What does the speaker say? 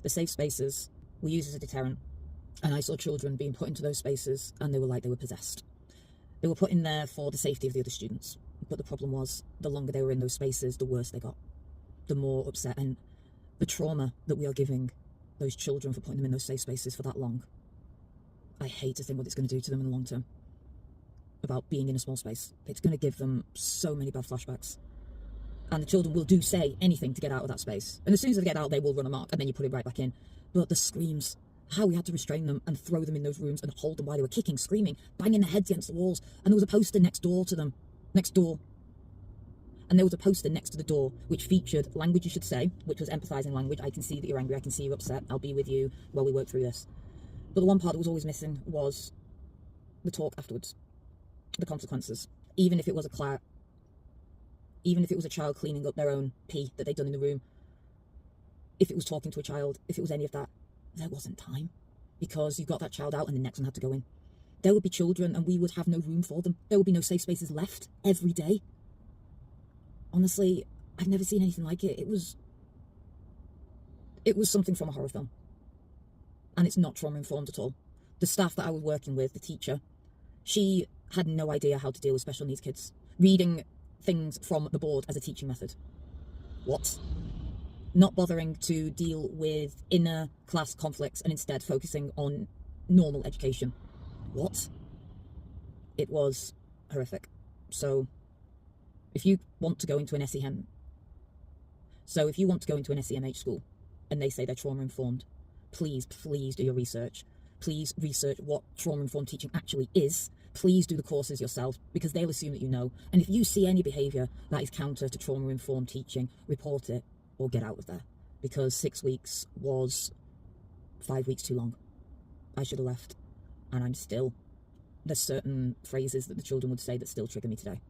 The safe spaces were used as a deterrent, and I saw children being put into those spaces and they were like they were possessed. They were put in there for the safety of the other students, but the problem was the longer they were in those spaces, the worse they got, the more upset, and the trauma that we are giving those children for putting them in those safe spaces for that long. I hate to think what it's going to do to them in the long term about being in a small space. It's going to give them so many bad flashbacks. And the children will say anything to get out of that space. And as soon as they get out, they will run amok, and then you put it right back in. But the screams, how we had to restrain them and throw them in those rooms and hold them while they were kicking, screaming, banging their heads against the walls. And there was a poster next door to them. Next door. And there was a poster next to the door which featured language you should say, which was empathizing language. I can see that you're angry. I can see you're upset. I'll be with you while we work through this. But the one part that was always missing was the talk afterwards. The consequences. Even if it was a child cleaning up their own pee that they'd done in the room, if it was talking to a child, if it was any of that, there wasn't time, because you got that child out and the next one had to go in. There would be children and we would have no room for them. There would be no safe spaces left every day. Honestly, I've never seen anything like it. It was something from a horror film. And it's not trauma informed at all. The staff that I was working with, the teacher, she had no idea how to deal with special needs kids. Reading things from the board as a teaching method. What? Not bothering to deal with inner class conflicts and instead focusing on normal education. What? It was horrific. So if you want to go into an SEMH school and they say they're trauma informed, please do your research. Please research what trauma informed teaching actually is. Please do the courses yourself, because they'll assume that you know. And if you see any behaviour that is counter to trauma informed teaching, report it or get out of there, because 6 weeks was 5 weeks too long. I should have left, and there's certain phrases that the children would say that still trigger me today.